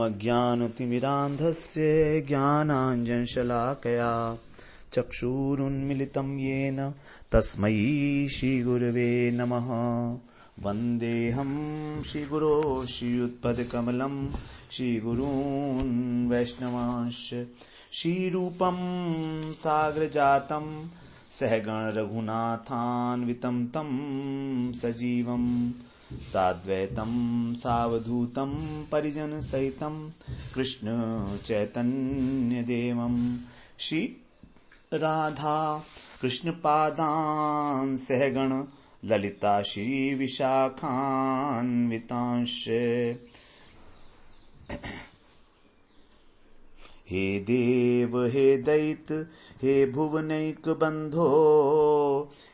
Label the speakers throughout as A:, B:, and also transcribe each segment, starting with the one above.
A: अज्ञानतिमिरान्धस्य ज्ञानाञ्जनशलाकया चक्षुरुन्मिलितं येन तस्मै श्रीगुरवे नमः। वन्देऽहं श्रीगुरो श्रीयुत्पदकमलं श्रीगुरून् वैष्णवांश्च श्रीरूपं साग्रजातं सहगण रघुनाथान्वितं तं सजीवं साद्वैतं सावधूतं परिजन सहितं कृष्ण चैतन्यदेवं श्री राधा कृष्ण पादान् सहगण ललिता श्री विशाखान्वितांश्च। हे देव हे दैत हे भुवनैक बंधो,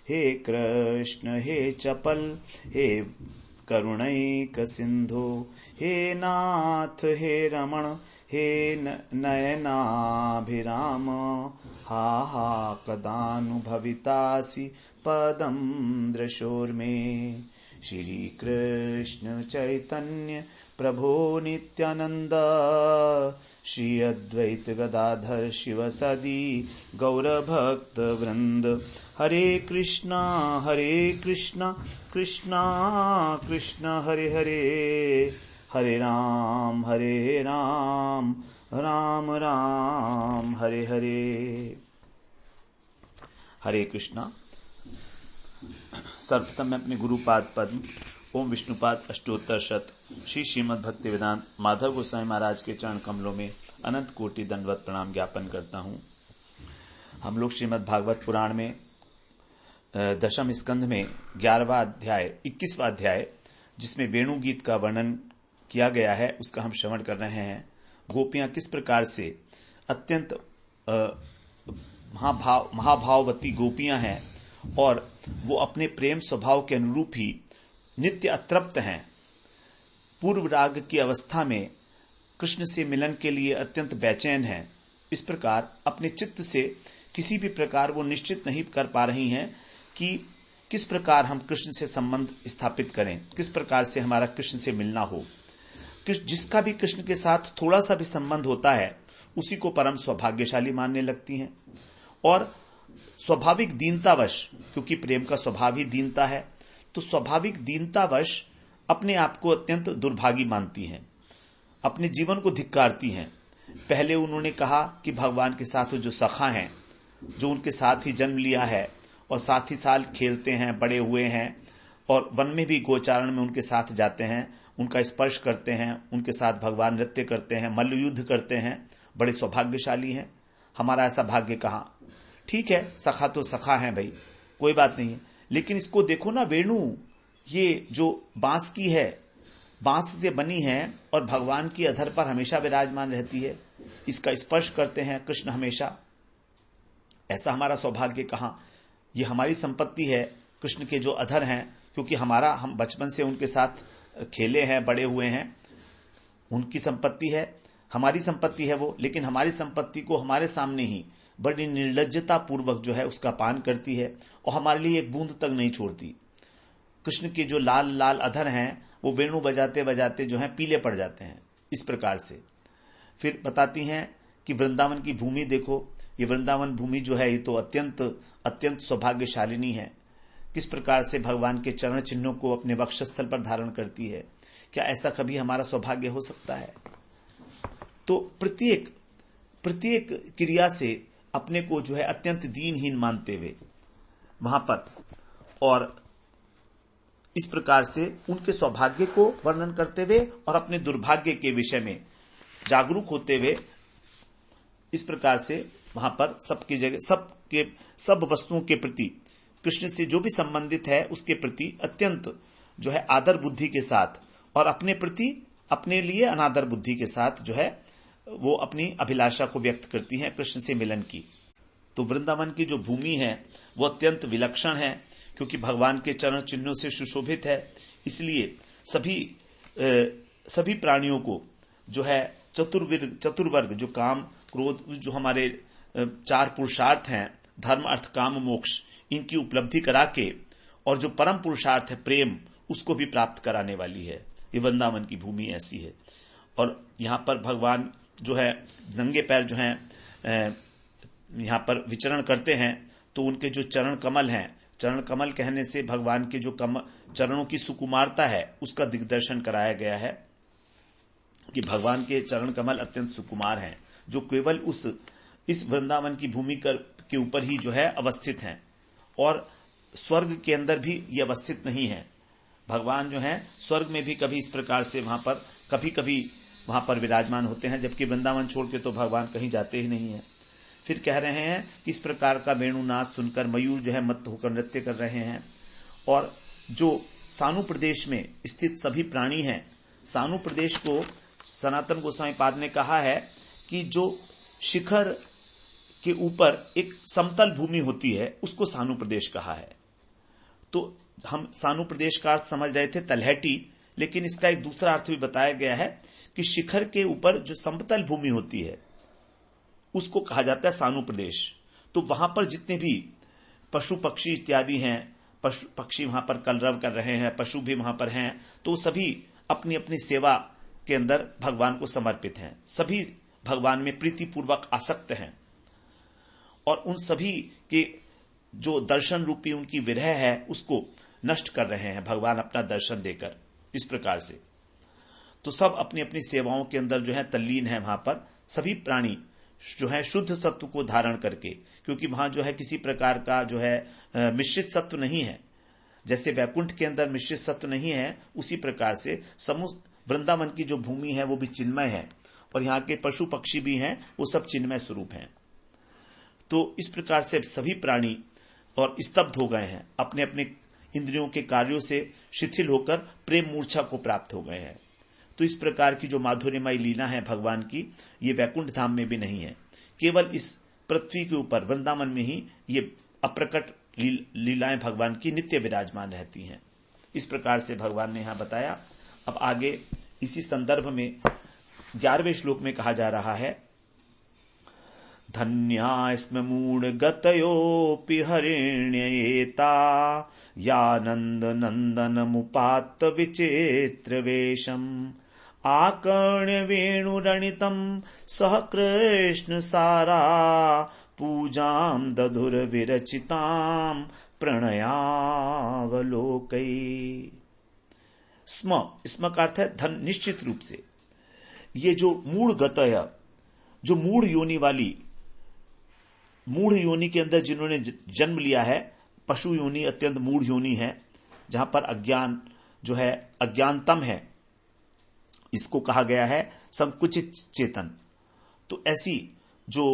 A: हे कृष्ण हे चपल हे करुणैक सिंधो, हे नाथ हे रमण हे नयनाभिराम, हा हा कदानुभवितासि पदं दृशोर्मे। श्री कृष्ण चैतन्य प्रभो नित्यानंद, श्री अद्वैत गदाधर शिव सदी गौरभक्त वृंद। हरे कृष्णा कृष्णा कृष्णा हरे हरे, हरे राम राम राम हरे हरे। हरे कृष्णा। सर्वप्रथम मैं अपने गुरुपाद पद्म ओम विष्णुपाद अष्टोत्तर शत श्री श्रीमद् भक्ति वेदांत माधव गोस्वामी महाराज के चरण कमलों में अनंत कोटि दंडवत प्रणाम ज्ञापन करता हूँ। हम लोग श्रीमद् भागवत पुराण में दशम स्कंध में 11वां अध्याय 21वां अध्याय जिसमें वेणु गीत का वर्णन किया गया है उसका हम श्रवण कर रहे हैं। गोपियां किस प्रकार से अत्यंत महाभाववती गोपियां हैं और वो अपने प्रेम स्वभाव के अनुरूप ही नित्य अतृप्त हैं। पूर्व राग की अवस्था में कृष्ण से मिलन के लिए अत्यंत बेचैन हैं। इस प्रकार अपने चित्त से किसी भी प्रकार वो निश्चित नहीं कर पा रही हैं कि किस प्रकार हम कृष्ण से संबंध स्थापित करें, किस प्रकार से हमारा कृष्ण से मिलना हो। जिसका भी कृष्ण के साथ थोड़ा सा भी संबंध होता है उसी को परम सौभाग्यशाली मानने लगती हैं और स्वाभाविक दीनतावश, क्योंकि प्रेम का स्वभाव ही दीनता है, तो स्वाभाविक दीनतावश अपने आप को अत्यंत दुर्भागी मानती हैं, अपने जीवन को धिक्कारती हैं। पहले उन्होंने कहा कि भगवान के साथ जो सखा हैं, जो उनके साथ ही जन्म लिया है और साथ ही साल खेलते हैं, बड़े हुए हैं और वन में भी गोचारण में उनके साथ जाते हैं, उनका स्पर्श करते हैं, उनके साथ भगवान नृत्य करते हैं, मल्ल युद्ध करते हैं, बड़े सौभाग्यशाली हैं। हमारा ऐसा भाग्य कहाँ। ठीक है, सखा तो सखा है भाई, कोई बात नहीं है, लेकिन इसको देखो ना, वेणु ये जो बांस की है, बांस से बनी है और भगवान की अधर पर हमेशा विराजमान रहती है, इसका स्पर्श करते हैं कृष्ण हमेशा। ऐसा हमारा सौभाग्य कहां। ये हमारी संपत्ति है, कृष्ण के जो अधर हैं, क्योंकि हम बचपन से उनके साथ खेले हैं, बड़े हुए हैं, उनकी संपत्ति है, हमारी संपत्ति है वो। लेकिन हमारी संपत्ति को हमारे सामने ही बड़ी निर्लज्जता पूर्वक जो है उसका पान करती है और हमारे लिए एक बूंद तक नहीं छोड़ती। कृष्ण के जो लाल लाल अधर हैं वो वेणु बजाते बजाते जो है पीले पड़ जाते हैं। इस प्रकार से फिर बताती हैं कि वृंदावन की भूमि देखो, ये वृंदावन भूमि जो है ये तो अत्यंत सौभाग्यशालिनी है। किस प्रकार से भगवान के चरण चिन्हों को अपने वक्षस्थल पर धारण करती है। क्या ऐसा कभी हमारा सौभाग्य हो सकता है? तो प्रत्येक क्रिया से अपने को जो है अत्यंत दीनहीन मानते हुए वहां पर और इस प्रकार से उनके सौभाग्य को वर्णन करते हुए और अपने दुर्भाग्य के विषय में जागरूक होते हुए इस प्रकार से वहां पर सबकी जगह सब वस्तुओं के प्रति कृष्ण से जो भी संबंधित है उसके प्रति अत्यंत जो है आदर बुद्धि के साथ और अपने प्रति अपने लिए अनादर बुद्धि के साथ जो है वो अपनी अभिलाषा को व्यक्त करती हैं कृष्ण से मिलन की। तो वृंदावन की जो भूमि है वो अत्यंत विलक्षण है, क्योंकि भगवान के चरण चिन्हों से सुशोभित है। इसलिए सभी प्राणियों को जो है चतुर्वर्ग जो काम क्रोध जो हमारे 4 पुरुषार्थ हैं, धर्म अर्थ काम मोक्ष, इनकी उपलब्धि करा के और जो परम पुरुषार्थ है प्रेम, उसको भी प्राप्त कराने वाली है। ये वृंदावन की भूमि ऐसी है। और यहां पर भगवान जो है नंगे पैर जो है यहां पर विचरण करते हैं, तो उनके जो चरण कमल हैं, चरण कमल कहने से भगवान के जो चरणों की सुकुमारता है उसका दिग्दर्शन कराया गया है कि भगवान के चरण कमल अत्यंत सुकुमार हैं, जो केवल इस वृंदावन की भूमि के ऊपर ही जो है अवस्थित हैं, और स्वर्ग के अंदर भी ये अवस्थित नहीं है। भगवान जो है स्वर्ग में भी कभी इस प्रकार से कभी कभी वहां पर विराजमान होते हैं, जबकि वृंदावन छोड़ के तो भगवान कहीं जाते ही नहीं है। फिर कह रहे हैं कि इस प्रकार का वेणुनाद सुनकर मयूर जो है मत्त होकर नृत्य कर रहे हैं, और जो सानु प्रदेश में स्थित सभी प्राणी हैं, सानु प्रदेश को सनातन गोस्वामी पाद ने कहा है कि जो शिखर के ऊपर एक समतल भूमि होती है उसको सानु प्रदेश कहा है। तो हम सानु प्रदेश का अर्थ समझ रहे थे तलहटी, लेकिन इसका एक दूसरा अर्थ भी बताया गया है कि शिखर के ऊपर जो समतल भूमि होती है उसको कहा जाता है सानु प्रदेश। तो वहां पर जितने भी पशु पक्षी इत्यादि हैं, पशु पक्षी वहां पर कलरव कर रहे हैं, पशु भी वहां पर हैं, तो सभी अपनी अपनी सेवा के अंदर भगवान को समर्पित हैं, सभी भगवान में प्रीतिपूर्वक आसक्त हैं, और उन सभी के जो दर्शन रूपी उनकी विरह है उसको नष्ट कर रहे हैं भगवान अपना दर्शन देकर। इस प्रकार से तो सब अपनी अपनी सेवाओं के अंदर जो है तल्लीन है वहां पर, सभी प्राणी जो है शुद्ध सत्व को धारण करके, क्योंकि वहां जो है किसी प्रकार का जो है मिश्रित सत्व नहीं है। जैसे वैकुंठ के अंदर मिश्रित सत्व नहीं है, उसी प्रकार से वृंदावन की जो भूमि है वो भी चिन्मय है, और यहाँ के पशु पक्षी भी हैं, वो सब चिन्मय स्वरूप हैं। तो इस प्रकार से सभी प्राणी और स्तब्ध हो गए हैं, अपने अपने इंद्रियों के कार्यों से शिथिल होकर प्रेम मूर्छा को प्राप्त हो गए हैं। तो इस प्रकार की जो माधुर्यमयी लीला है भगवान की, ये वैकुंठ धाम में भी नहीं है, केवल इस पृथ्वी के ऊपर वृंदावन में ही ये अप्रकट लीलाएं भगवान की नित्य विराजमान रहती हैं। इस प्रकार से भगवान ने यहां बताया। अब आगे इसी संदर्भ में 11वें श्लोक में कहा जा रहा है, धन्या स्म मूढ़गतयोऽपि हरिण्येता यानंद नंदनमुपात्त विचित्र वेशम आकर्ण्य वेणुरणितं सह कृष्ण सारा पूजां दधुर विरचितां प्रणयावलोकै। स्म का अर्थ है धन, निश्चित रूप से। ये जो मूढ़गतय, जो मूढ़ योनि वाली, मूढ़ योनि के अंदर जिन्होंने जन्म लिया है, पशु योनि अत्यंत मूढ़ योनि है, जहां पर अज्ञान जो है अज्ञानतम है, इसको कहा गया है संकुचित चेतन। तो ऐसी जो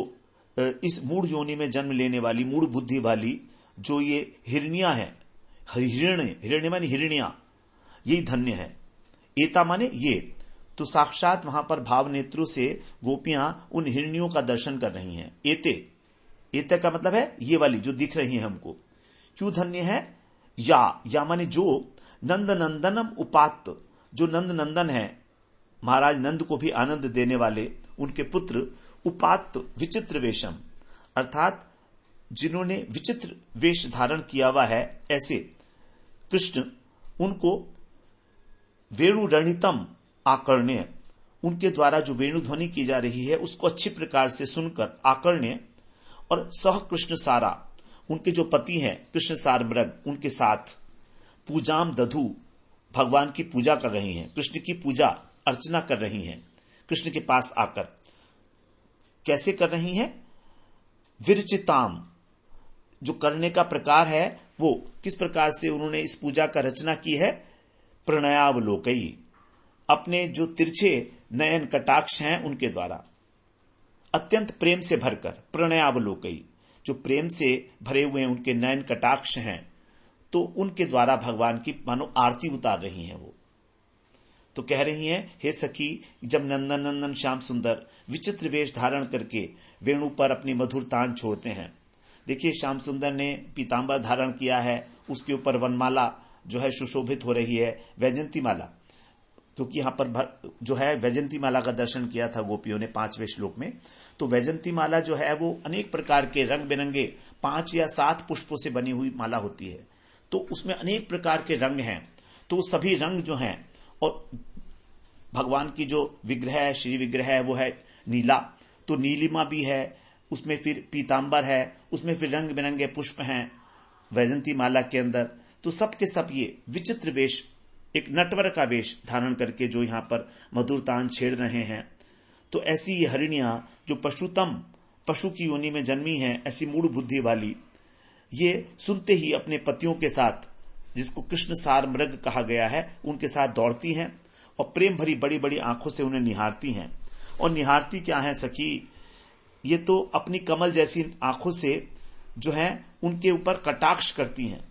A: इस मूढ़ योनि में जन्म लेने वाली, मूढ़ बुद्धि वाली जो ये हिरण्या है, हिरण्य माने हिरण्या, यही धन्य है। एता माने ये, तो साक्षात वहां पर भाव नेत्रों से गोपियां उन हिरण्यों का दर्शन कर रही हैं। एते का मतलब है ये वाली जो दिख रही है हमको। क्यों धन्य है? या माने जो नंद नंदनम उपात्त, जो नंद नंदन है, महाराज नंद को भी आनंद देने वाले, उनके पुत्र उपात्त विचित्र वेशम, अर्थात जिन्होंने विचित्र वेश धारण किया हुआ है, ऐसे कृष्ण उनको वेणुरणितम आकर्ण्य, उनके द्वारा जो वेणु ध्वनि की जा रही है उसको अच्छी प्रकार से सुनकर आकर्ण्य, और सह कृष्ण सारा, उनके जो पति हैं कृष्ण सार मृग, उनके साथ पूजाम दधु, भगवान की पूजा कर रही हैं, कृष्ण की पूजा अर्चना कर रही हैं, कृष्ण के पास आकर। कैसे कर रही हैं? विरचिताम, जो करने का प्रकार है वो किस प्रकार से उन्होंने इस पूजा का रचना की है? प्रणयावलोकई, अपने जो तिरछे नयन कटाक्ष हैं उनके द्वारा, अत्यंत प्रेम से भरकर, प्रणयावलोकई, जो प्रेम से भरे हुए उनके नयन कटाक्ष हैं, तो उनके द्वारा भगवान की मानो आरती उतार रही हैं वो। तो कह रही हैं, हे सखी, जब नंदन नंदन श्याम सुंदर विचित्र वेश धारण करके वेणु पर अपनी मधुर तान छोड़ते हैं। देखिए, श्याम सुंदर ने पीतांबर धारण किया है, उसके ऊपर वनमाला जो है सुशोभित हो रही है, वैजंती माला, क्योंकि यहां पर जो है वैजंती माला का दर्शन किया था गोपियों ने 5वें श्लोक में। तो वैजंती माला जो है वो अनेक प्रकार के रंग बिरंगे 5 या 7 पुष्पों से बनी हुई माला होती है, तो उसमें अनेक प्रकार के रंग हैं। तो सभी रंग जो हैं, और भगवान की जो विग्रह है, श्री विग्रह है, वो है नीला, तो नीलिमा भी है, उसमें फिर पीतांबर है, उसमें फिर रंग बिरंगे पुष्प हैं वैजंती माला के अंदर। तो सब के सब ये विचित्र वेश, एक नटवर का वेश धारण करके जो यहां पर मधुर तान छेड़ रहे हैं। तो ऐसी ये हरिणियां जो पशु की योनि में जन्मी हैं, ऐसी मूढ़ बुद्धि वाली, ये सुनते ही अपने पतियों के साथ, जिसको कृष्ण सार मृग कहा गया है, उनके साथ दौड़ती हैं और प्रेम भरी बड़ी बड़ी आंखों से उन्हें निहारती हैं। और निहारती क्या है सखी, ये तो अपनी कमल जैसी आंखों से जो है उनके ऊपर कटाक्ष करती हैं,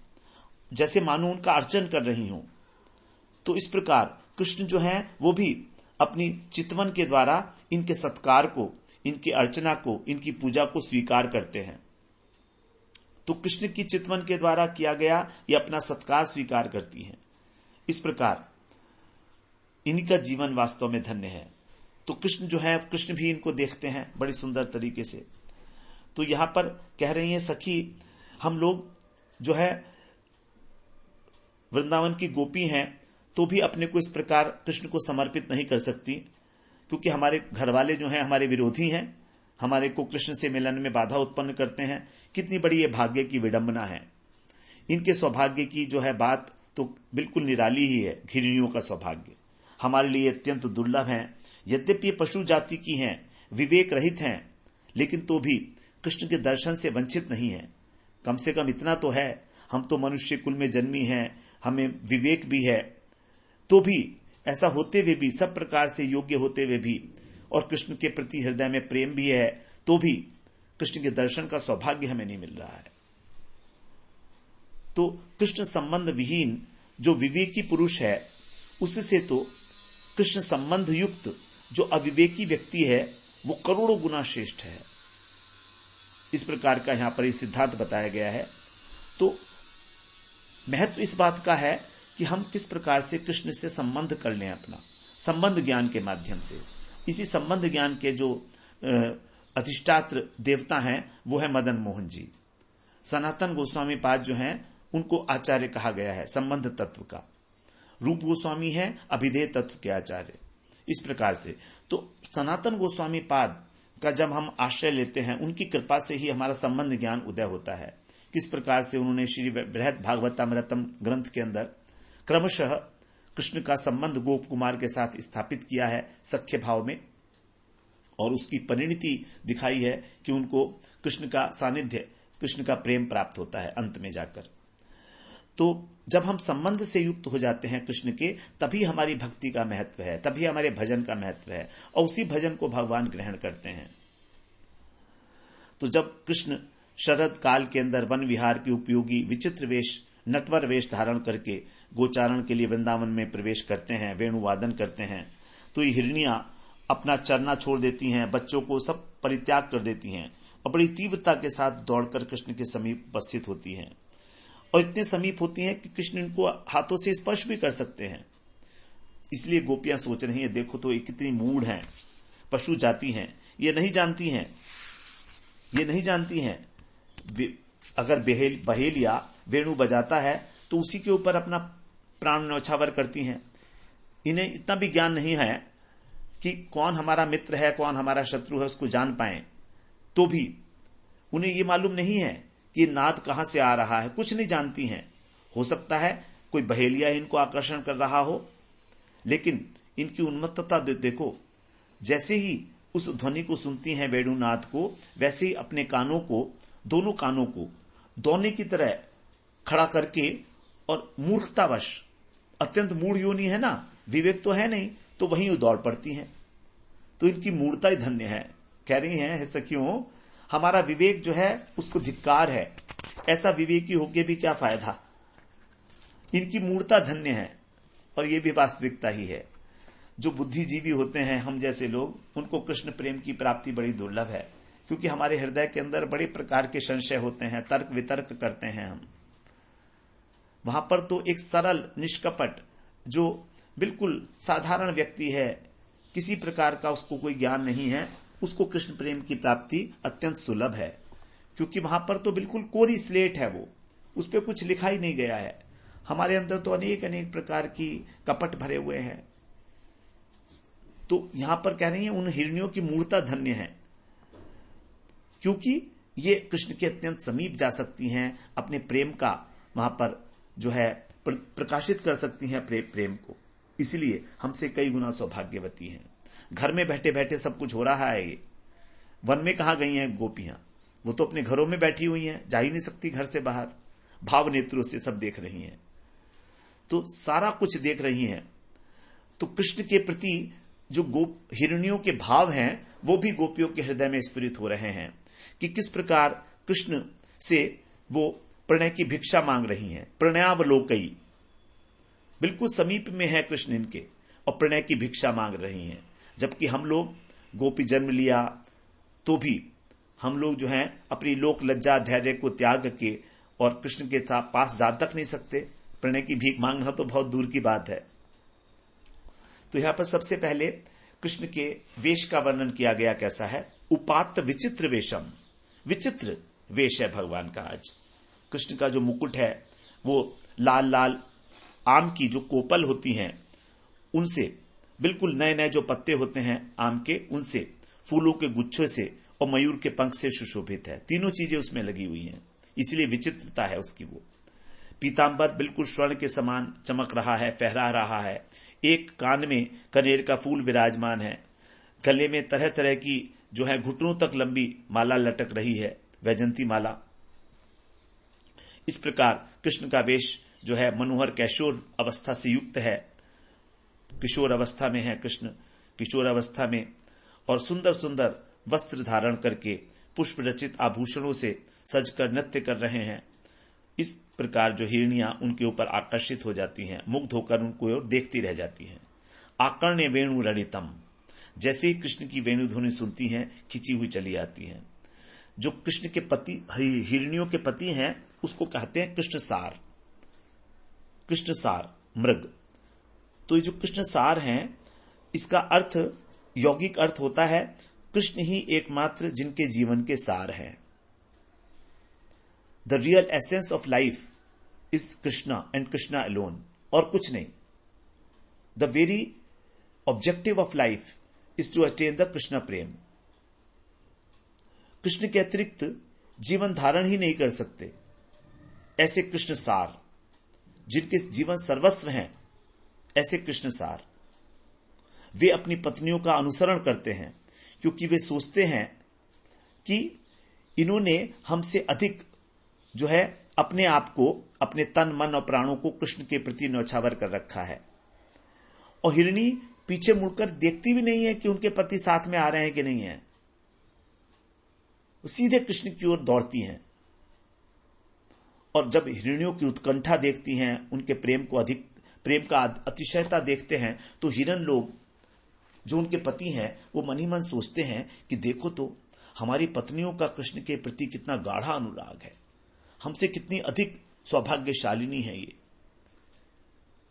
A: जैसे मानो उनका अर्चन कर रही हों। तो इस प्रकार कृष्ण जो है वो भी अपनी चितवन के द्वारा इनके सत्कार को, इनकी अर्चना को, इनकी पूजा को स्वीकार करते हैं। तो कृष्ण की चितवन के द्वारा किया गया ये अपना सत्कार स्वीकार करती हैं। इस प्रकार इनका जीवन वास्तव में धन्य है। तो कृष्ण जो है, कृष्ण भी इनको देखते हैं बड़ी सुंदर तरीके से। तो यहां पर कह रही हैं सखी, हम लोग जो है वृंदावन की गोपी हैं, तो भी अपने को इस प्रकार कृष्ण को समर्पित नहीं कर सकती, क्योंकि हमारे घर वाले जो हैं हमारे विरोधी हैं, हमारे को कृष्ण से मिलन में बाधा उत्पन्न करते हैं। कितनी बड़ी ये भाग्य की विडंबना है। इनके सौभाग्य की जो है बात तो बिल्कुल निराली ही है। घिरनियों का सौभाग्य हमारे लिए अत्यंत दुर्लभ है। यद्यपि ये पशु जाति की हैं, विवेक रहित हैं, लेकिन तो भी कृष्ण के दर्शन से वंचित नहीं है। कम से कम इतना तो है, हम तो मनुष्य कुल में जन्मी हैं, हमें विवेक भी है, तो भी ऐसा होते हुए भी, सब प्रकार से योग्य होते हुए भी, और कृष्ण के प्रति हृदय में प्रेम भी है, तो भी कृष्ण के दर्शन का सौभाग्य हमें नहीं मिल रहा है। तो कृष्ण संबंध विहीन जो विवेकी पुरुष है, उससे तो कृष्ण संबंध युक्त जो अविवेकी व्यक्ति है वो करोड़ों गुना श्रेष्ठ है। इस प्रकार का यहां पर सिद्धांत बताया गया है। तो महत्व इस बात का है कि हम किस प्रकार से कृष्ण से संबंध कर लें, अपना संबंध ज्ञान के माध्यम से। इसी संबंध ज्ञान के जो अधिष्ठात्र देवता हैं वो है मदन मोहन जी। सनातन गोस्वामी पाद जो हैं उनको आचार्य कहा गया है संबंध तत्व का। रूप गोस्वामी है अभिधेय तत्व के आचार्य। इस प्रकार से तो सनातन गोस्वामी पाद का जब हम आश्रय लेते हैं, उनकी कृपा से ही हमारा संबंध ज्ञान उदय होता है। किस प्रकार से उन्होंने श्री बृहद भागवतामृतम ग्रंथ के अंदर क्रमशः कृष्ण का संबंध गोप कुमार के साथ स्थापित किया है सख्य भाव में, और उसकी परिणति दिखाई है कि उनको कृष्ण का सानिध्य, कृष्ण का प्रेम प्राप्त होता है अंत में जाकर। तो जब हम संबंध से युक्त हो जाते हैं कृष्ण के, तभी हमारी भक्ति का महत्व है, तभी हमारे भजन का महत्व है, और उसी भजन को भगवान ग्रहण करते हैं। तो जब कृष्ण शरद काल के अंदर वन विहार के उपयोगी विचित्र वेश, नटवर वेश धारण करके गोचारण के लिए वृंदावन में प्रवेश करते हैं, वेणुवादन करते हैं, तो ये हिरनियां अपना चरना छोड़ देती हैं, बच्चों को सब परित्याग कर देती हैं और बड़ी तीव्रता के साथ दौड़कर कृष्ण के समीप उपस्थित होती हैं, और इतने समीप होती हैं कि कृष्ण इनको हाथों से स्पर्श भी कर सकते हैं। इसलिए गोपियां सोच रही हैं, देखो तो ये कितनी मूढ़ हैं, पशु जाति हैं, ये नहीं जानती हैं अगर बहेलिया वेणु बजाता है तो उसी के ऊपर अपना प्राण न्यौछावर करती हैं। इन्हें इतना भी ज्ञान नहीं है कि कौन हमारा मित्र है, कौन हमारा शत्रु है, उसको जान पाएं। तो भी उन्हें ये मालूम नहीं है कि नाद कहां से आ रहा है, कुछ नहीं जानती हैं। हो सकता है कोई बहेलिया इनको आकर्षण कर रहा हो, लेकिन इनकी उन्मत्तता देखो। जैसे ही उस ध्वनि को सुनती हैं, वेणुनाद को, वैसे ही अपने कानों को, दोनों कानों को दौने की तरह खड़ा करके, और मूर्खतावश, अत्यंत मूढ़ योनि है ना, विवेक तो है नहीं, तो वहीं दौड़ पड़ती हैं। तो इनकी मूर्खता ही धन्य है। कह रही हैं सखियों, हमारा विवेक जो है उसको धिक्कार है, ऐसा विवेकी होके भी क्या फायदा। इनकी मूर्खता धन्य है, और ये भी वास्तविकता ही है। जो बुद्धिजीवी होते हैं, हम जैसे लोग, उनको कृष्ण प्रेम की प्राप्ति बड़ी दुर्लभ है, क्योंकि हमारे हृदय के अंदर बड़े प्रकार के संशय होते हैं, तर्क वितर्क करते हैं हम। वहां पर तो एक सरल निष्कपट जो बिल्कुल साधारण व्यक्ति है, किसी प्रकार का उसको कोई ज्ञान नहीं है, उसको कृष्ण प्रेम की प्राप्ति अत्यंत सुलभ है, क्योंकि वहां पर तो बिल्कुल कोरी स्लेट है, वो उस पर कुछ लिखा ही नहीं गया है। हमारे अंदर तो अनेक अनेक प्रकार की कपट भरे हुए हैं, तो यहां पर कह रही है उन हिरनियों की मूर्ता धन्य है, क्योंकि ये कृष्ण के अत्यंत समीप जा सकती हैं, अपने प्रेम का वहां पर जो है प्रकाशित कर सकती हैं प्रेम को, इसलिए हमसे कई गुना सौभाग्यवती हैं। घर में बैठे बैठे सब कुछ हो रहा है। ये वन में कहा गई हैं गोपियां, वो तो अपने घरों में बैठी हुई हैं, जा ही नहीं सकती घर से बाहर, भाव नेत्रों से सब देख रही हैं, तो सारा कुछ देख रही हैं। तो कृष्ण के प्रति जो हिरनियों के भाव हैं वो भी गोपियों के हृदय में स्फुरित हो रहे हैं कि किस प्रकार कृष्ण से वो प्रणय की भिक्षा मांग रही हैं। प्रणयावलोकई, बिल्कुल समीप में है कृष्ण इनके, और प्रणय की भिक्षा मांग रही हैं। जबकि हम लोग गोपी जन्म लिया तो भी हम लोग जो हैं अपनी लोक लज्जा धैर्य को त्याग के और कृष्ण के पास जा तक नहीं सकते, प्रणय की भीख मांगना तो बहुत दूर की बात है। तो यहां पर सबसे पहले कृष्ण के वेश का वर्णन किया गया, कैसा है, उपात्त विचित्र वेशम, विचित्र वेश है भगवान का। आज कृष्ण का जो मुकुट है वो लाल लाल आम की जो कोपल होती हैं उनसे, बिल्कुल नए नए जो पत्ते होते हैं आम के, उनसे, फूलों के गुच्छों से और मयूर के पंख से सुशोभित है। तीनों चीजें उसमें लगी हुई हैं, इसलिए विचित्रता है उसकी। वो पीतांबर बिल्कुल स्वर्ण के समान चमक रहा है, फहरा रहा है। एक कान में कनेर का फूल विराजमान है, गले में तरह तरह की जो है घुटनों तक लंबी माला लटक रही है, वैजंती माला। इस प्रकार कृष्ण का वेश जो है मनोहर किशोर अवस्था से युक्त है, किशोर अवस्था में है कृष्ण, किशोर अवस्था में, और सुंदर सुंदर वस्त्र धारण करके पुष्प रचित आभूषणों से सजकर नृत्य कर रहे हैं। इस प्रकार जो हिरनियां उनके ऊपर आकर्षित हो जाती हैं, मुग्ध होकर उनको ओर देखती रह जाती हैं। आकर्ण्य वेणु रणितम, जैसे ही कृष्ण की वेणु ध्वनि सुनती हैं खिंची हुई चली आती हैं। जो कृष्ण के पति, हिरनियों के पति हैं, उसको कहते हैं कृष्ण सार, कृष्ण सार मृग। तो ये जो कृष्ण सार हैं, इसका अर्थ, यौगिक अर्थ होता है कृष्ण ही एकमात्र जिनके जीवन के सार हैं। The real essence of life is Krishna and Krishna alone, और कुछ नहीं। The very objective of life is to attain the Krishna prem. Krishna के अतिरिक्त जीवन धारण ही नहीं कर सकते ऐसे कृष्ण सार, जिनके जीवन सर्वस्व हैं, ऐसे कृष्ण सार। वे अपनी पत्नियों का अनुसरण करते हैं, क्योंकि वे सोचते हैं कि इन्होंने हमसे अधिक जो है अपने आप को, अपने तन मन और प्राणों को कृष्ण के प्रति न्यौछावर कर रखा है। और हिरनी पीछे मुड़कर देखती भी नहीं है कि उनके पति साथ में आ रहे हैं कि नहीं है, वो सीधे कृष्ण की ओर दौड़ती हैं। और जब हिरनियों की उत्कंठा देखती हैं, उनके प्रेम का अतिशयता देखते हैं, तो हिरन लोग जो उनके पति हैं वो मन ही मन सोचते हैं कि देखो तो हमारी पत्नियों का कृष्ण के प्रति कितना गाढ़ा अनुराग है, हमसे कितनी अधिक सौभाग्यशालिनी है ये।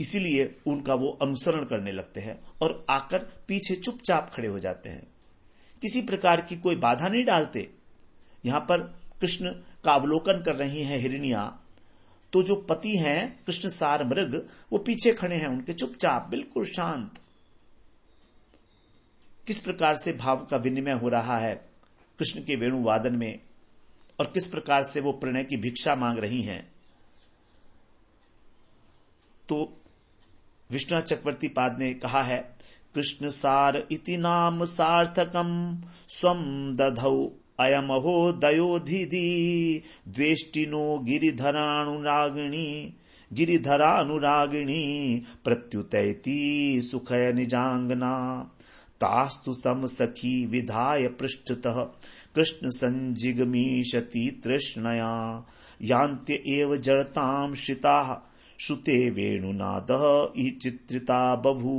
A: इसीलिए उनका वो अनुसरण करने लगते हैं और आकर पीछे चुपचाप खड़े हो जाते हैं, किसी प्रकार की कोई बाधा नहीं डालते। यहां पर कृष्ण का अवलोकन कर रही हैं हिरनियां, तो जो पति हैं कृष्ण सार मृग, वो पीछे खड़े हैं उनके, चुपचाप, बिल्कुल शांत। किस प्रकार से भाव का विनिमय हो रहा है कृष्ण के वेणुवादन में, और किस प्रकार से वो प्रणय की भिक्षा मांग रही हैं। तो विष्णु चक्रवर्ती पाद ने कहा है, कृष्ण सार इति नाम सार्थकम स्वम दधौ अयमहो दयोधिधि द्वेष्टिनो गिरिधरानुरागिणी प्रत्युतैति सुखय निजांगना तास्तु तम सखी विधाय पृष्ठतः कृष्ण संजिगमीषति तृष्णया यान्त्य एव जड़ताम श्रिता श्रुते वेणुनादः इह चित्रिता बभू।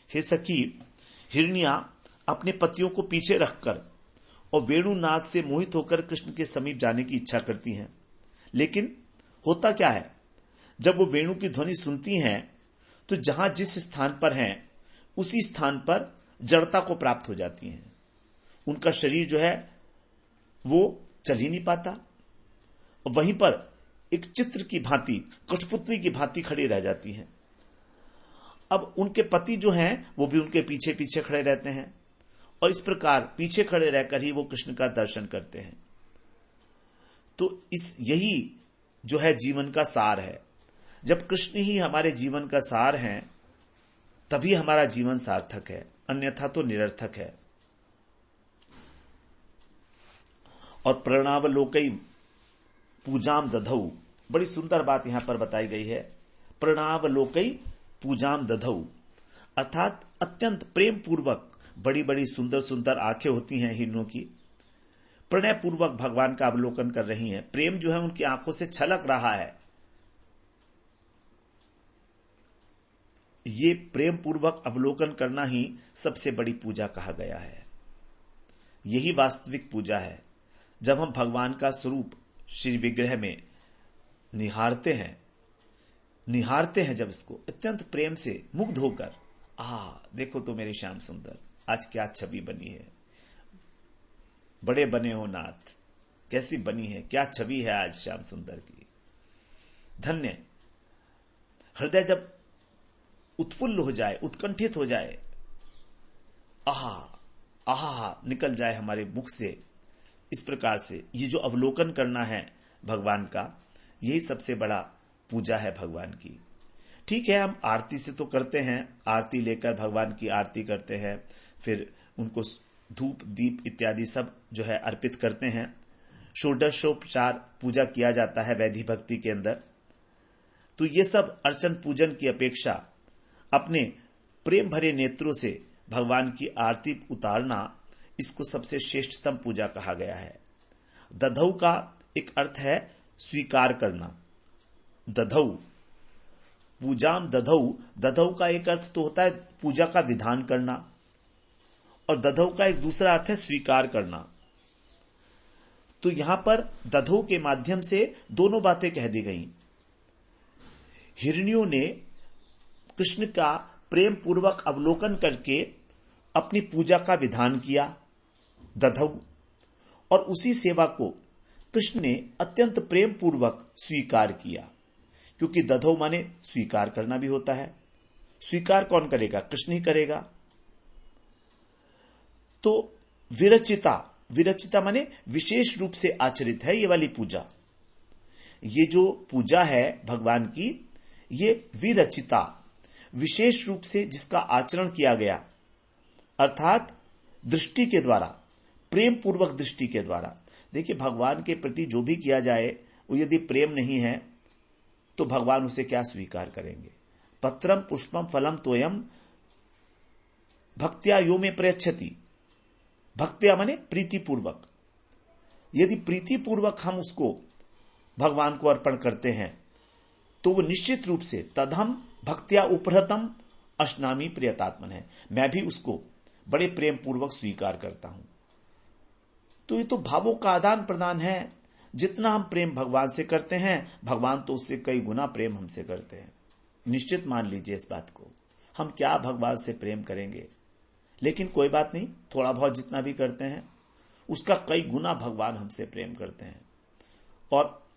A: हे सखी, हिरनियां अपने पतियों को पीछे रखकर और वेणुनाद से मोहित होकर कृष्ण के समीप जाने की इच्छा करती हैं। लेकिन होता क्या है, जब वो वेणु की ध्वनि सुनती हैं तो जहां जिस स्थान पर हैं उसी स्थान पर जड़ता को प्राप्त हो जाती हैं। उनका शरीर जो है वो चल ही नहीं पाता, वहीं पर एक चित्र की भांति, कठपुतली की भांति खड़ी रह जाती हैं। अब उनके पति जो हैं वो भी उनके पीछे पीछे खड़े रहते हैं और इस प्रकार पीछे खड़े रहकर ही वो कृष्ण का दर्शन करते हैं। तो यही जो है जीवन का सार है। जब कृष्ण ही हमारे जीवन का सार हैं तभी हमारा जीवन सार्थक है, अन्यथा तो निरर्थक है। और प्रणवावलोकई पूजाम दधौ, बड़ी सुंदर बात यहां पर बताई गई है। प्रणवावलोकई पूजाम दधौ अर्थात अत्यंत प्रेम पूर्वक, बड़ी बड़ी सुंदर सुंदर आंखें होती हैं हिरणों की, प्रणय पूर्वक भगवान का अवलोकन कर रही हैं। प्रेम जो है उनकी आंखों से छलक रहा है। ये प्रेम पूर्वक अवलोकन करना ही सबसे बड़ी पूजा कहा गया है। यही वास्तविक पूजा है। जब हम भगवान का स्वरूप श्री विग्रह में निहारते हैं जब इसको अत्यंत प्रेम से मुग्ध होकर, देखो तो मेरे श्याम सुंदर, आज क्या छवि बनी है, बड़े बने हो नाथ, कैसी बनी है, क्या छवि है आज श्याम सुंदर की, धन्य। हृदय जब उत्फुल्ल हो जाए, उत्कंठित हो जाए, निकल जाए हमारे मुख से, इस प्रकार से ये जो अवलोकन करना है भगवान का, यही सबसे बड़ा पूजा है भगवान की। ठीक है, हम आरती से तो करते हैं, आरती लेकर भगवान की आरती करते हैं, फिर उनको धूप दीप इत्यादि सब जो है अर्पित करते हैं। षोडशोपचार पूजा किया जाता है वैधि भक्ति के अंदर। तो ये सब अर्चन पूजन की अपेक्षा अपने प्रेम भरे नेत्रों से भगवान की आरती उतारना, इसको सबसे श्रेष्ठतम पूजा कहा गया है। दधौ का एक अर्थ है स्वीकार करना। दधौ, पूजाम दधौ, दधौ का एक अर्थ तो होता है पूजा का विधान करना, और दधौ का एक दूसरा अर्थ है स्वीकार करना। तो यहां पर दधौ के माध्यम से दोनों बातें कह दी गई। हिरनियों ने कृष्ण का प्रेम पूर्वक अवलोकन करके अपनी पूजा का विधान किया, दधौ, और उसी सेवा को कृष्ण ने अत्यंत प्रेम पूर्वक स्वीकार किया। क्योंकि दधौ माने स्वीकार करना भी होता है। स्वीकार कौन करेगा? कृष्ण ही करेगा। तो विरचिता, विरचिता माने विशेष रूप से आचरित है ये वाली पूजा। ये जो पूजा है भगवान की, ये विरचिता, विशेष रूप से जिसका आचरण किया गया, अर्थात दृष्टि के द्वारा, प्रेम पूर्वक दृष्टि के द्वारा। देखिए, भगवान के प्रति जो भी किया जाए वो यदि प्रेम नहीं है तो भगवान उसे क्या स्वीकार करेंगे? पत्रम पुष्पम फलम तोयम भक्त्या यो में प्रयच्छति। भक्त्या माने प्रीतिपूर्वक। यदि प्रीतिपूर्वक हम उसको भगवान को अर्पण करते हैं तो वो निश्चित रूप से तदहम भक्त्या उपहृतम अश्नामी प्रियतात्मन है, मैं भी उसको बड़े प्रेम पूर्वक स्वीकार करता हूं। तो ये तो भावों का आदान प्रदान है। जितना हम प्रेम भगवान से करते हैं, भगवान तो उससे कई गुना प्रेम हमसे करते हैं। निश्चित मान लीजिए इस बात को। हम क्या भगवान से प्रेम करेंगे, लेकिन कोई बात नहीं, थोड़ा बहुत जितना भी करते हैं उसका कई गुना भगवान हमसे प्रेम करते हैं। और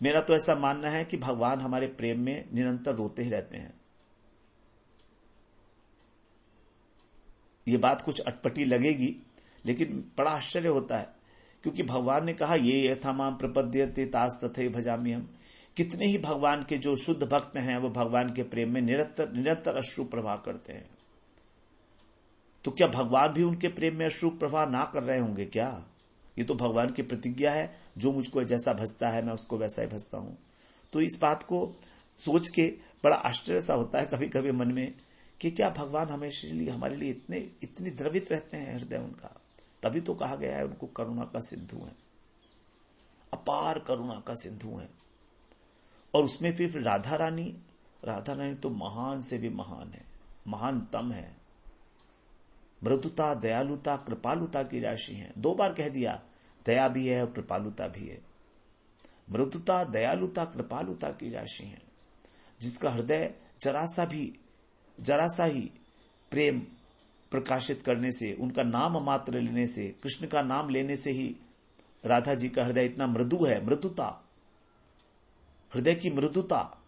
A: मेरा तो ऐसा मानना है कि भगवान हमारे प्रेम में निरंतर रोते ही रहते हैं। ये बात कुछ अटपटी लगेगी, लेकिन बड़ा आश्चर्य होता है, क्योंकि भगवान ने कहा ये यथामाम प्रपद्यते तास तथैव भजामि हम। कितने ही भगवान के जो शुद्ध भक्त हैं वो भगवान के प्रेम में निरंतर अश्रु प्रवाह करते हैं। तो क्या भगवान भी उनके प्रेम में अश्रु प्रवाह ना कर रहे होंगे क्या? ये तो भगवान की प्रतिज्ञा है, जो मुझको जैसा भजता है मैं उसको वैसा ही भजता हूं। तो इस बात को सोच के बड़ा आश्चर्य सा होता है कभी कभी मन में कि क्या भगवान हमेशा लिए हमारे लिए इतने द्रवित रहते हैं हृदय उनका। तभी तो कहा गया है उनको करुणा का सिंधु है, अपार करुणा का सिंधु है। और उसमें फिर राधा रानी तो महान से भी महान है, महानतम है। मृदुता, दयालुता, कृपालुता की राशि है। 2 बार कह दिया, दया भी है और कृपालुता भी है। मृदुता, दयालुता, कृपालुता की राशि है। जिसका हृदय जरा सा ही प्रेम प्रकाशित करने से, उनका नाम मात्र लेने से, कृष्ण का नाम लेने से ही राधा जी का हृदय इतना मृदु है। मृदुता, हृदय की मृदुता,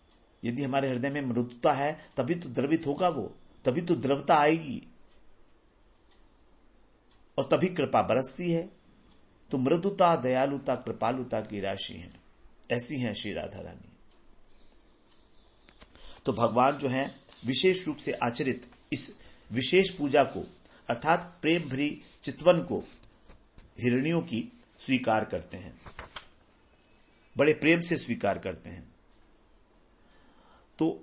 A: यदि हमारे हृदय में मृदुता है तभी तो द्रवित होगा वो, तभी तो द्रवता आएगी और तभी कृपा बरसती है। तो मृदुता, दयालुता, कृपालुता की राशि है, ऐसी हैं श्री राधा रानी। तो भगवान जो है विशेष रूप से आचरित इस विशेष पूजा को अर्थात प्रेम भरी चितवन को हिरणियों की स्वीकार करते हैं, बड़े प्रेम से स्वीकार करते हैं। तो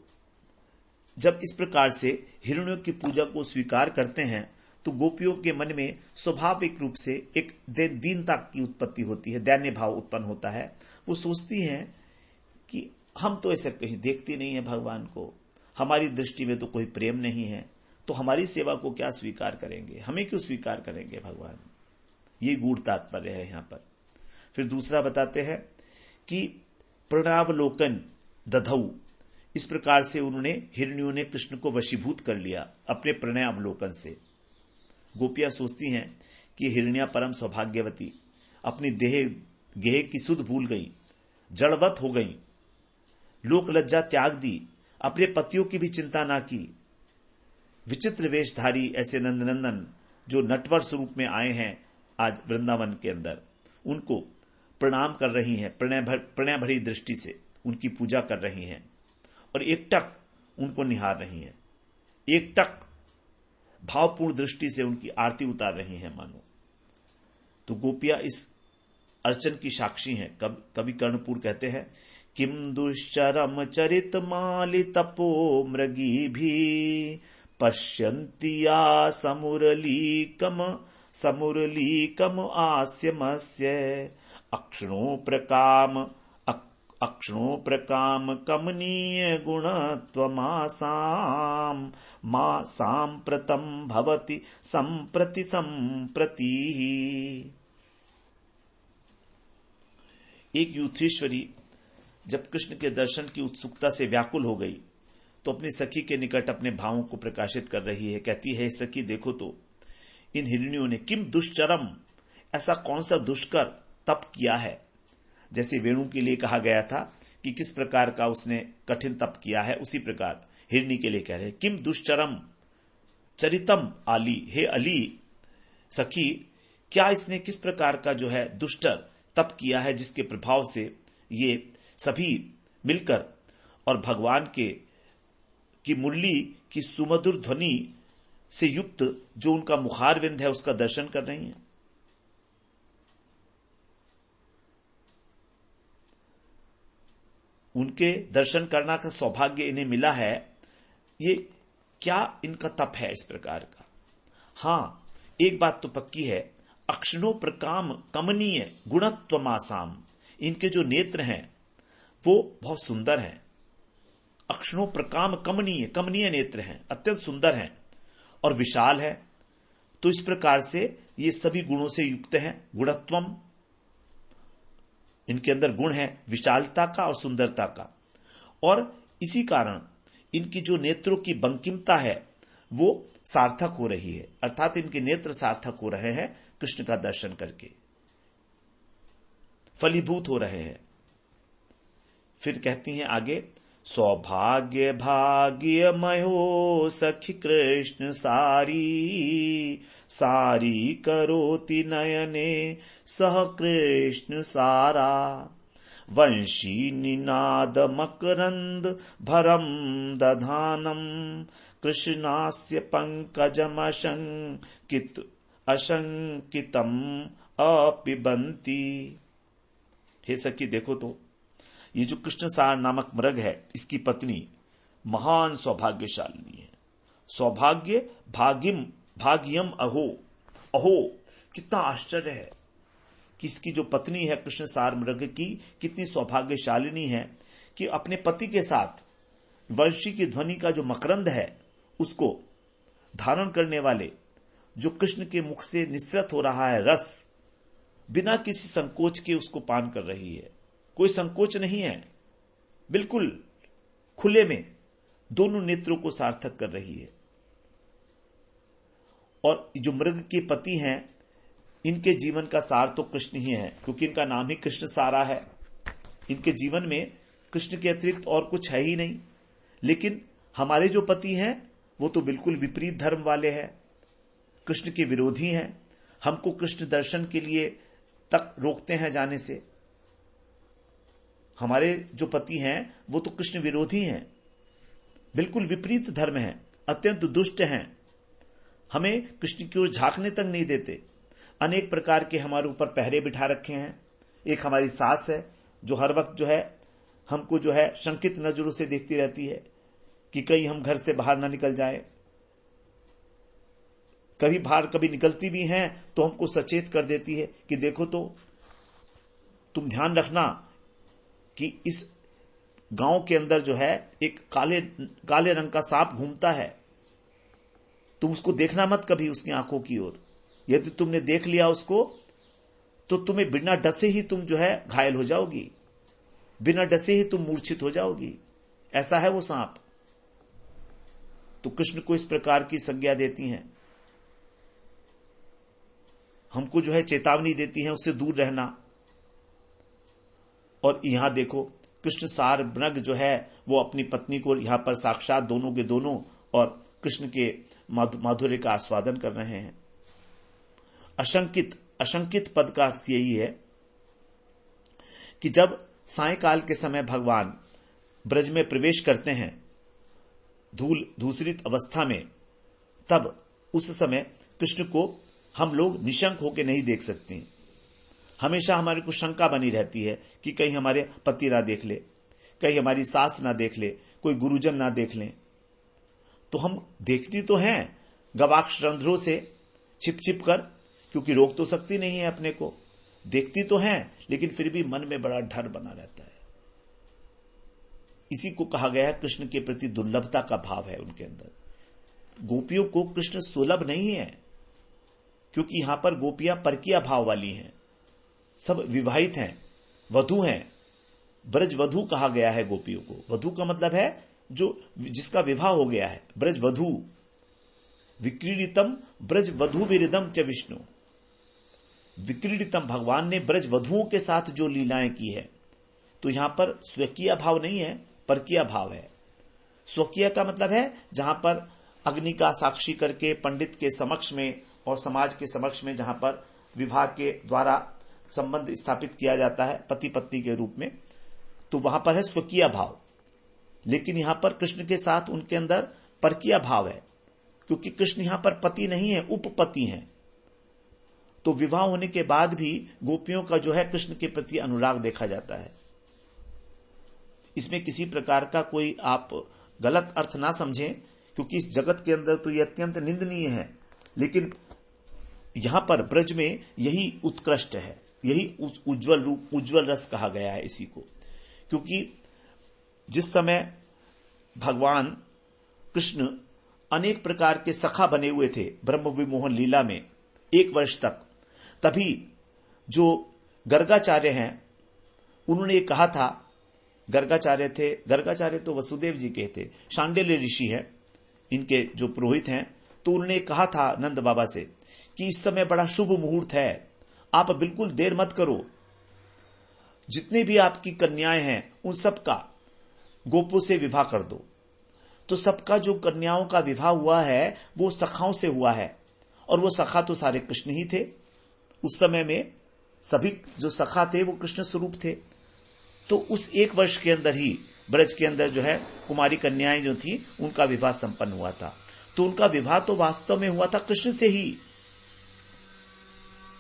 A: जब इस प्रकार से हिरण्यों की पूजा को स्वीकार करते हैं तो गोपियों के मन में स्वाभाविक रूप से एक दीनता की उत्पत्ति होती है, दैन्य भाव उत्पन्न होता है। वो सोचती हैं कि हम तो ऐसे कहीं देखते नहीं है भगवान को, हमारी दृष्टि में तो कोई प्रेम नहीं है, तो हमारी सेवा को क्या स्वीकार करेंगे, हमें क्यों स्वीकार करेंगे भगवान। ये गूढ़ तात्पर्य है यहां पर। फिर दूसरा बताते हैं कि प्रणवावलोकन दधौ, इस प्रकार से उन्होंने हिरण्यों ने कृष्ण को वशीभूत कर लिया अपने प्रणय अवलोकन से। गोपियां सोचती हैं कि हिरण्या परम सौभाग्यवती, अपनी गेह की सुध भूल गई, जड़वत हो गई, लोक लज्जा त्याग दी, अपने पतियों की भी चिंता ना की। विचित्र वेशधारी ऐसे नंदनंदन जो नटवर स्वरूप में आए हैं आज वृंदावन के अंदर, उनको प्रणाम कर रही हैं, प्रणय भरी दृष्टि से उनकी पूजा कर रही हैं और एकटक उनको निहार रही हैं, एकटक भावपूर्ण दृष्टि से उनकी आरती उतार रही हैं मानो। तो गोपियां इस अर्चन की साक्षी हैं। कवि कर्णपुर कहते हैं, किम दुश्चरम चरित माली तपो मृगी भी पश्यन्तिया समुरलीकम आस्यमस्य अक्षणो प्रकाम कमनीय गुणत्वमासाम मा सांप्रतम भवति संप्रति। एक यूथेश्वरी जब कृष्ण के दर्शन की उत्सुकता से व्याकुल हो गई तो अपनी सखी के निकट अपने भावों को प्रकाशित कर रही है। कहती है, सखी देखो तो इन हिरण्यों ने किम दुष्चरम, ऐसा कौन सा दुष्कर तप किया है। जैसे वेणु के लिए कहा गया था कि किस प्रकार का उसने कठिन तप किया है, उसी प्रकार हिरणी के लिए कह रहे हैं किम दुष्चरम चरितम आली, हे अली सखी, क्या इसने किस प्रकार का जो है दुष्टर तप किया है जिसके प्रभाव से ये सभी मिलकर और भगवान की मुरली की सुमधुर ध्वनि से युक्त जो उनका मुखारविंद है उसका दर्शन कर रही हैं। उनके दर्शन करना का सौभाग्य इन्हें मिला है। ये क्या इनका तप है इस प्रकार का। हां, एक बात तो पक्की है, अक्षणों प्रकाम कमनीय गुणत्वमासाम, इनके जो नेत्र हैं वो बहुत सुंदर हैं। अक्षणों प्रकाम कमनीय नेत्र हैं, अत्यंत सुंदर हैं और विशाल है। तो इस प्रकार से ये सभी गुणों से युक्त हैं। गुणत्वम, इनके अंदर गुण है विशालता का और सुंदरता का, और इसी कारण इनकी जो नेत्रों की बंकिमता है वो सार्थक हो रही है, अर्थात इनके नेत्र सार्थक हो रहे हैं कृष्ण का दर्शन करके, फलीभूत हो रहे हैं। फिर कहती हैं आगे, सौभाग्य भाग्यमयो सखी कृष्ण सारी करोति नयने सह कृष्ण सारा वंशी निनाद मकरंद भरम दधानम कृष्णास्य पंकजम अशंकितम अपिबंती। हे सखी देखो तो ये जो कृष्णसार नामक मृग है, इसकी पत्नी महान सौभाग्यशालिनी है। सौभाग्य भाग्यम अहो, कितना आश्चर्य है कि इसकी जो पत्नी है कृष्णसार मृग की कितनी सौभाग्यशालिनी है कि अपने पति के साथ वंशी की ध्वनि का जो मकरंद है उसको धारण करने वाले, जो कृष्ण के मुख से निस्सृत हो रहा है रस, बिना किसी संकोच के उसको पान कर रही है। कोई संकोच नहीं है, बिल्कुल खुले में दोनों नेत्रों को सार्थक कर रही है। और जो मृग के पति हैं, इनके जीवन का सार तो कृष्ण ही है, क्योंकि इनका नाम ही कृष्ण सारा है। इनके जीवन में कृष्ण के अतिरिक्त और कुछ है ही नहीं। लेकिन हमारे जो पति हैं वो तो बिल्कुल विपरीत धर्म वाले हैं, कृष्ण के विरोधी हैं, हमको कृष्ण दर्शन के लिए तक रोकते हैं जाने से। हमारे जो पति हैं वो तो कृष्ण विरोधी हैं, बिल्कुल विपरीत धर्म है, अत्यंत दुष्ट हैं, हमें कृष्ण की ओर झांकने तक नहीं देते। अनेक प्रकार के हमारे ऊपर पहरे बिठा रखे हैं। एक हमारी सास है जो हर वक्त जो है हमको जो है शंकित नजरों से देखती रहती है कि कहीं हम घर से बाहर ना निकल जाए। कभी बाहर कभी निकलती भी हैं तो हमको सचेत कर देती है कि देखो तो तुम ध्यान रखना कि इस गांव के अंदर जो है एक काले रंग का सांप घूमता है, तुम उसको देखना मत कभी उसकी आंखों की ओर। यदि तुमने देख लिया उसको तो तुम्हें बिना डसे ही तुम जो है घायल हो जाओगी, बिना डसे ही तुम मूर्छित हो जाओगी, ऐसा है वो सांप। तो कृष्ण को इस प्रकार की संज्ञा देती हैं, हमको जो है चेतावनी देती है उससे दूर रहना। और यहां देखो कृष्ण सार मृग जो है वो अपनी पत्नी को यहां पर साक्षात दोनों के दोनों और कृष्ण के माधुर्य का आस्वादन कर रहे हैं। अशंकित पद का अर्थ यही है कि जब सायंकाल के समय भगवान ब्रज में प्रवेश करते हैं धूसरित अवस्था में, तब उस समय कृष्ण को हम लोग निशंक होकर नहीं देख सकते। हमेशा हमारे को शंका बनी रहती है कि कहीं हमारे पति ना देख ले, कहीं हमारी सास ना देख ले, कोई गुरुजन ना देख लें। तो हम देखती तो हैं गवाक्ष रंध्रों से छिप छिप कर, क्योंकि रोक तो सकती नहीं है अपने को, देखती तो हैं लेकिन फिर भी मन में बड़ा डर बना रहता है। इसी को कहा गया है कृष्ण के प्रति दुर्लभता का भाव है उनके अंदर। गोपियों को कृष्ण सुलभ नहीं है, क्योंकि यहां पर गोपियां परकीय भाव वाली हैं, सब विवाहित हैं, वधू हैं। ब्रज वधू कहा गया है गोपियों को। वधू का मतलब है जो जिसका विवाह हो गया है, ब्रज वधू। विक्रीडितम ब्रज वधू विरिदम च विष्णु। विक्रीडितम, भगवान ने ब्रज वधुओं के साथ जो लीलाएं की है, तो यहां पर स्वकीय भाव नहीं है, परकीय भाव है। स्वकीय का मतलब है जहां पर अग्नि का साक्षी करके पंडित के समक्ष में और समाज के समक्ष में जहां पर विवाह के द्वारा संबंध स्थापित किया जाता है पति पत्नी के रूप में, तो वहां पर है स्वकीय भाव। लेकिन यहां पर कृष्ण के साथ उनके अंदर परकीय भाव है, क्योंकि कृष्ण यहां पर पति नहीं है, उपपति हैं। तो विवाह होने के बाद भी गोपियों का जो है कृष्ण के प्रति अनुराग देखा जाता है। इसमें किसी प्रकार का कोई आप गलत अर्थ ना समझें, क्योंकि इस जगत के अंदर तो यह अत्यंत निंदनीय है, लेकिन यहां पर ब्रज में यही उत्कृष्ट है, यही उज्जवल रस कहा गया है इसी को। क्योंकि जिस समय भगवान कृष्ण अनेक प्रकार के सखा बने हुए थे ब्रह्म विमोहन लीला में 1 वर्ष तक, तभी जो गर्गाचार्य हैं उन्होंने कहा था, गर्गाचार्य तो वसुदेव जी के थे, शांडिल्य ऋषि हैं इनके जो पुरोहित हैं, तो उन्होंने कहा था नंद बाबा से कि इस समय बड़ा शुभ मुहूर्त है, आप बिल्कुल देर मत करो, जितने भी आपकी कन्याएं हैं उन सबका गोपों से विवाह कर दो। तो सबका जो कन्याओं का विवाह हुआ है वो सखाओं से हुआ है, और वो सखा तो सारे कृष्ण ही थे। उस समय में सभी जो सखा थे वो कृष्ण स्वरूप थे। तो उस 1 वर्ष के अंदर ही ब्रज के अंदर जो है कुमारी कन्याएं जो थी उनका विवाह संपन्न हुआ था। तो उनका विवाह तो वास्तव में हुआ था कृष्ण से ही,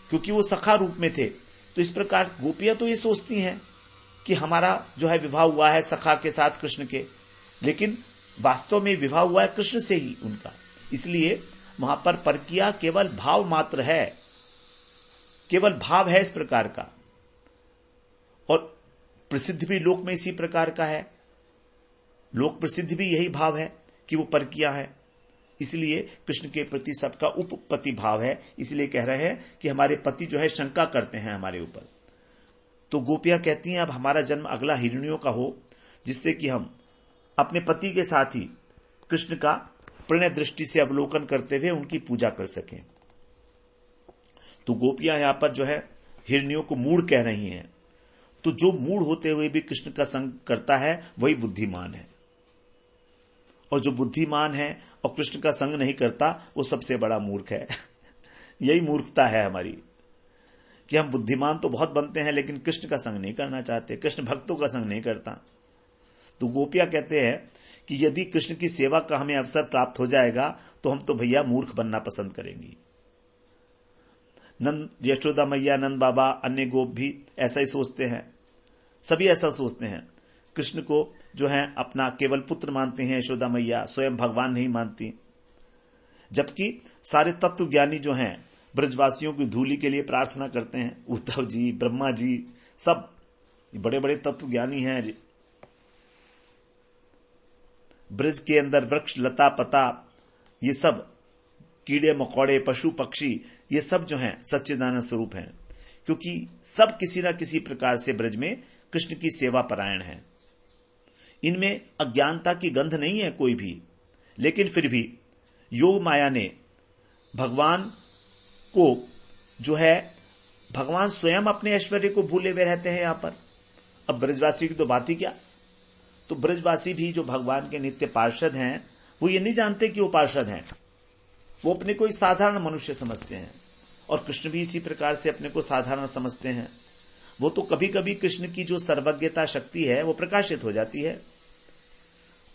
A: क्योंकि वो सखा रूप में थे। तो इस प्रकार गोपियां तो ये सोचती हैं कि हमारा जो है विवाह हुआ है सखा के साथ कृष्ण के, लेकिन वास्तव में विवाह हुआ है कृष्ण से ही उनका। इसलिए वहां पर परकिया केवल भाव मात्र है, केवल भाव है इस प्रकार का। और प्रसिद्ध भी लोक में इसी प्रकार का है, लोक प्रसिद्ध भी यही भाव है कि वो परकिया है। इसलिए कृष्ण के प्रति सबका उपपति भाव है। इसलिए कह रहे हैं कि हमारे पति जो है शंका करते हैं हमारे ऊपर। तो गोपियां कहती हैं अब हमारा जन्म अगला हिरण्यों का हो, जिससे कि हम अपने पति के साथ ही कृष्ण का प्रणय दृष्टि से अवलोकन करते हुए उनकी पूजा कर सकें। तो गोपियां यहां पर जो है हिरण्यों को मूढ़ कह रही हैं। तो जो मूढ़ होते हुए भी कृष्ण का संग करता है वही बुद्धिमान है, और जो बुद्धिमान है और कृष्ण का संग नहीं करता वो सबसे बड़ा मूर्ख है। यही मूर्खता है हमारी, कि हम बुद्धिमान तो बहुत बनते हैं लेकिन कृष्ण का संग नहीं करना चाहते, कृष्ण भक्तों का संग नहीं करता। तो गोपियां कहते हैं कि यदि कृष्ण की सेवा का हमें अवसर प्राप्त हो जाएगा तो हम तो भैया मूर्ख बनना पसंद करेंगी। नंद, यशोदा मैया, नंद बाबा, अन्य गोप भी ऐसा ही सोचते हैं, सभी ऐसा सोचते हैं। कृष्ण को जो है अपना केवल पुत्र मानते हैं यशोदा मैया, स्वयं भगवान नहीं मानती। जबकि सारे तत्व ज्ञानी जो हैं ब्रजवासियों की धूली के लिए प्रार्थना करते हैं। उद्धव जी, ब्रह्मा जी, सब बड़े बड़े तत्व ज्ञानी हैं। ब्रज के अंदर वृक्ष, लता, पता, ये सब कीड़े मकोड़े, पशु पक्षी, ये सब जो हैं सच्चिदानंद स्वरूप हैं, क्योंकि सब किसी न किसी प्रकार से ब्रज में कृष्ण की सेवा परायण है। इनमें अज्ञानता की गंध नहीं है कोई भी, लेकिन फिर भी योग माया ने भगवान को जो है, भगवान स्वयं अपने ऐश्वर्य को भूले हुए रहते हैं यहां पर। अब ब्रजवासी की तो बात ही क्या। तो ब्रजवासी भी जो भगवान के नित्य पार्षद हैं वो ये नहीं जानते कि वो पार्षद हैं, वो अपने को एक साधारण मनुष्य समझते हैं, और कृष्ण भी इसी प्रकार से अपने को साधारण समझते हैं। वो तो कभी कभी कृष्ण की जो सर्वज्ञता शक्ति है वो प्रकाशित हो जाती है।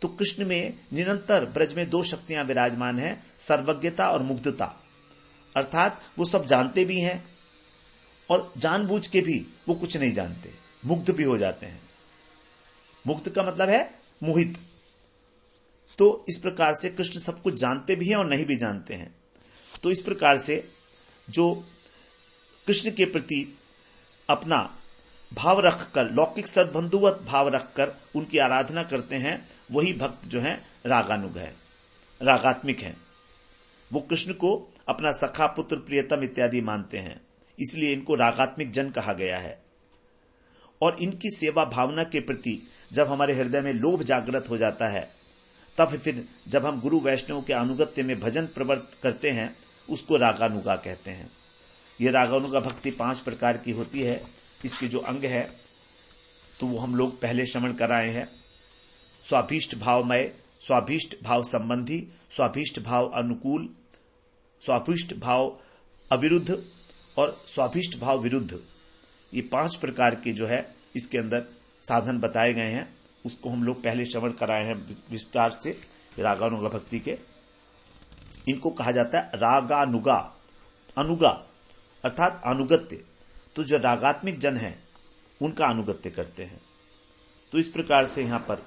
A: तो कृष्ण में निरंतर ब्रज में दो शक्तियां विराजमान हैं, सर्वज्ञता और मुग्धता, अर्थात वो सब जानते भी हैं और जानबूझ के भी वो कुछ नहीं जानते, मुग्ध भी हो जाते हैं। मुग्ध का मतलब है मोहित। तो इस प्रकार से कृष्ण सब कुछ जानते भी हैं और नहीं भी जानते हैं। तो इस प्रकार से जो कृष्ण के प्रति अपना भाव रखकर, लौकिक सद्बंधुवत भाव रखकर उनकी आराधना करते हैं, वही भक्त जो है रागानुग है, रागात्मिक है। वो कृष्ण को अपना सखा, पुत्र, प्रियतम इत्यादि मानते हैं, इसलिए इनको रागात्मिक जन कहा गया है। और इनकी सेवा भावना के प्रति जब हमारे हृदय में लोभ जागृत हो जाता है, तब फिर जब हम गुरु वैष्णव के अनुगत्य में भजन प्रवर्त करते हैं, उसको रागानुगा कहते हैं। ये रागानुगा भक्ति 5 प्रकार की होती है। इसके जो अंग है तो वो हम लोग पहले श्रवण कराए हैं। स्वाभीष्ट भावमय, स्वाभीष्ट भाव संबंधी, स्वाभीष्ट भाव अनुकूल, स्वाभीष्ट भाव अविरुद्ध और स्वाभीष्ट भाव विरुद्ध। ये 5 प्रकार के जो है इसके अंदर साधन बताए गए हैं, उसको हम लोग पहले श्रवण कराए हैं विस्तार से रागानुगा भक्ति के। इनको कहा जाता है रागानुगा। अनुगा अर्थात अनुगत्य। तो जो रागात्मिक जन है उनका अनुगत्य करते हैं। तो इस प्रकार से यहां पर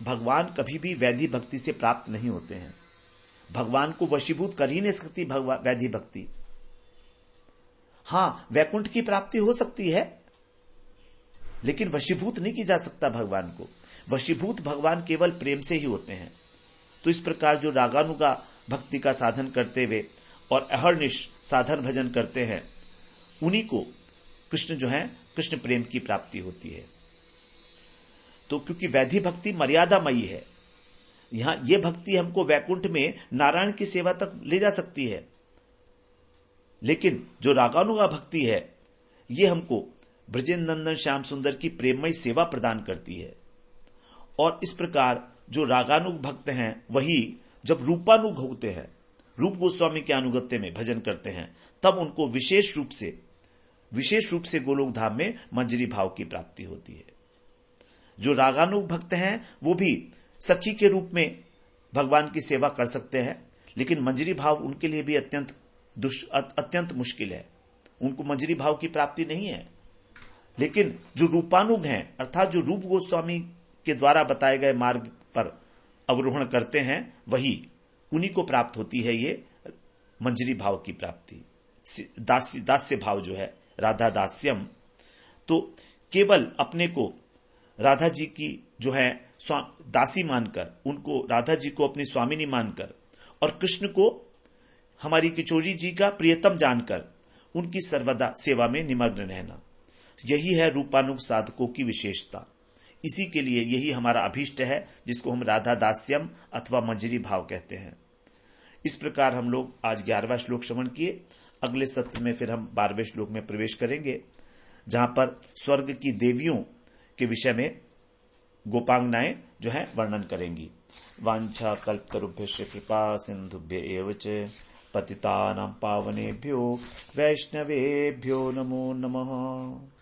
A: भगवान कभी भी वैधि भक्ति से प्राप्त नहीं होते हैं। भगवान को वशीभूत कर ही नहीं सकती वैधि भक्ति। हां, वैकुंठ की प्राप्ति हो सकती है, लेकिन वशीभूत नहीं की जा सकता भगवान को। वशीभूत भगवान केवल प्रेम से ही होते हैं। तो इस प्रकार जो रागानुगा भक्ति का साधन करते हुए और अहर्निश साधन भजन करते हैं, उन्हीं को कृष्ण जो है, कृष्ण प्रेम की प्राप्ति होती है। तो क्योंकि वैधि भक्ति मर्यादामयी है, यहां यह भक्ति हमको वैकुंठ में नारायण की सेवा तक ले जा सकती है, लेकिन जो रागानुगा भक्ति है यह हमको ब्रजेंद्र नंदन श्याम सुंदर की प्रेममय सेवा प्रदान करती है। और इस प्रकार जो रागानुग भक्त हैं वही जब रूपानुग होते हैं, रूप गोस्वामी के अनुगत्य में भजन करते हैं, तब उनको विशेष रूप से गोलोक धाम में मंजरी भाव की प्राप्ति होती है। जो रागानुग भक्त हैं वो भी सखी के रूप में भगवान की सेवा कर सकते हैं, लेकिन मंजरी भाव उनके लिए भी अत्यंत मुश्किल है। उनको मंजरी भाव की प्राप्ति नहीं है। लेकिन जो रूपानुग हैं, अर्थात जो रूप गोस्वामी के द्वारा बताए गए मार्ग पर अवरोहण करते हैं, वही उन्हीं को प्राप्त होती है ये मंजरी भाव की प्राप्ति। दास्य भाव जो है, राधा दास्यम, तो केवल अपने को राधा जी की जो है दासी मानकर, उनको राधा जी को अपनी स्वामिनी मानकर और कृष्ण को हमारी किशोरी जी का प्रियतम जानकर उनकी सर्वदा सेवा में निमग्न रहना, यही है रूपानुग साधकों की विशेषता। इसी के लिए यही हमारा अभीष्ट है, जिसको हम राधा दास्यम अथवा मंजरी भाव कहते हैं। इस प्रकार हम लोग आज 11वां श्लोक श्रवण किए। अगले सत्र में फिर हम 12वें श्लोक में प्रवेश करेंगे। जहां पर स्वर्ग की देवियों के विषय में गोपांगनाएं जो है वर्णन करेंगी। वांछा कल्पतरुभ्यश्च कृपा सिंधुभ्य एव च पतितानां पावनेभ्यो वैष्णवेभ्यो नमो नमः।